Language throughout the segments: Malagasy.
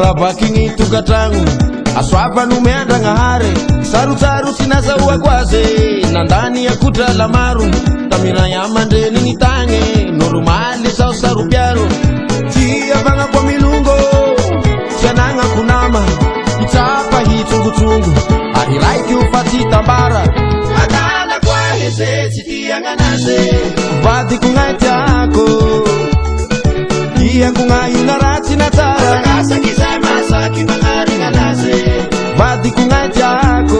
Babakingi tukatangu aswapa numeanda ngahare saru sinazaua kwaze na ndani ya kuta la maru tamira ya mandeni nitange normali sao saru pyaro tia banga kwa milungo chananga kunama itapa hii tungu ahiraiki ufati tambara adala kwa heze sitia nganaze vadi kungai tiako iya kungai narati natara kasa kizai masaki mangari nganaze vadi kungai tiako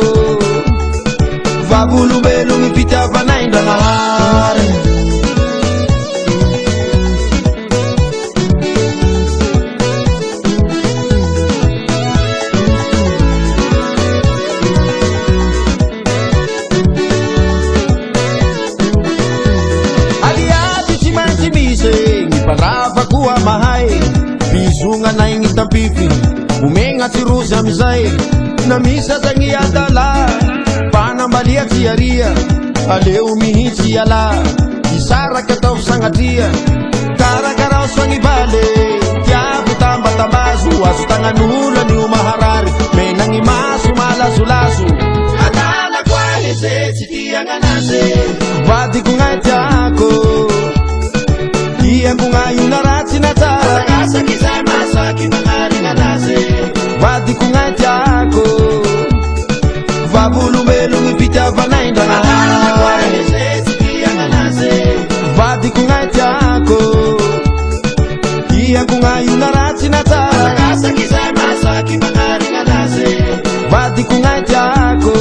vabulu belu mipita panainda ngahare Parava kuwa mahai bizunga na ingita pipi umenga tiruza mizai na misa zangi adala panambalia tiaria ale umihiti yala isara kata usangatia kara usangi bale tiabu tamba tambazu asutanga nula ni umaharari menangi masu malazulazu adala kwa heze sitia nganaze vadi kungai tiako iya kungai narati natara kasa kizai masaki mangari nganaze vadi kungai tiako vabulu belu mipita panainda ngahare vadi kungai tiako iya kungai narati natara kasa kizai masaki mangari nganaze vadi kungai tiako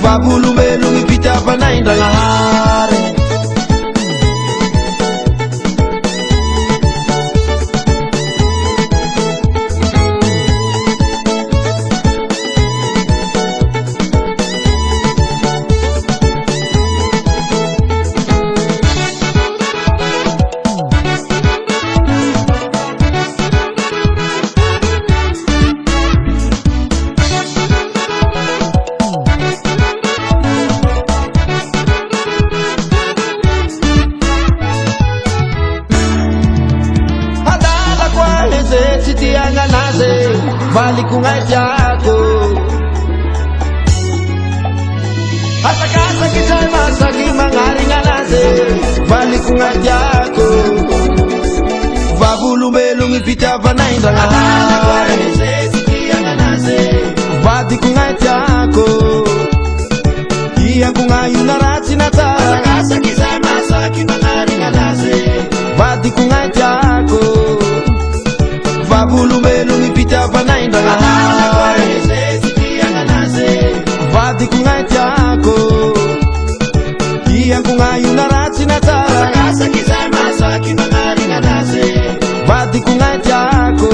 vabulu belu mipita panainda ngahare vali kungai tiako hata kasa kizai masaki mangari nganaze vali kungai tiako vabulu belu mipita panainda ngahare vadi kungai tiako iya kungai narati natara kasa kizai masaki mangari nganaze vadi kungai tiako vabulu belu mipita panainda ngahare vadi kungai tiako iya kungai narati natara kasa kizai masaki mangari nganaze vadi kungai tiako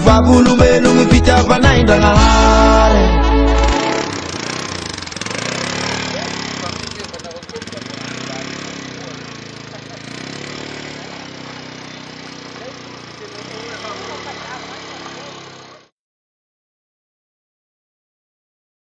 vabulu belu mipita panainda ngahare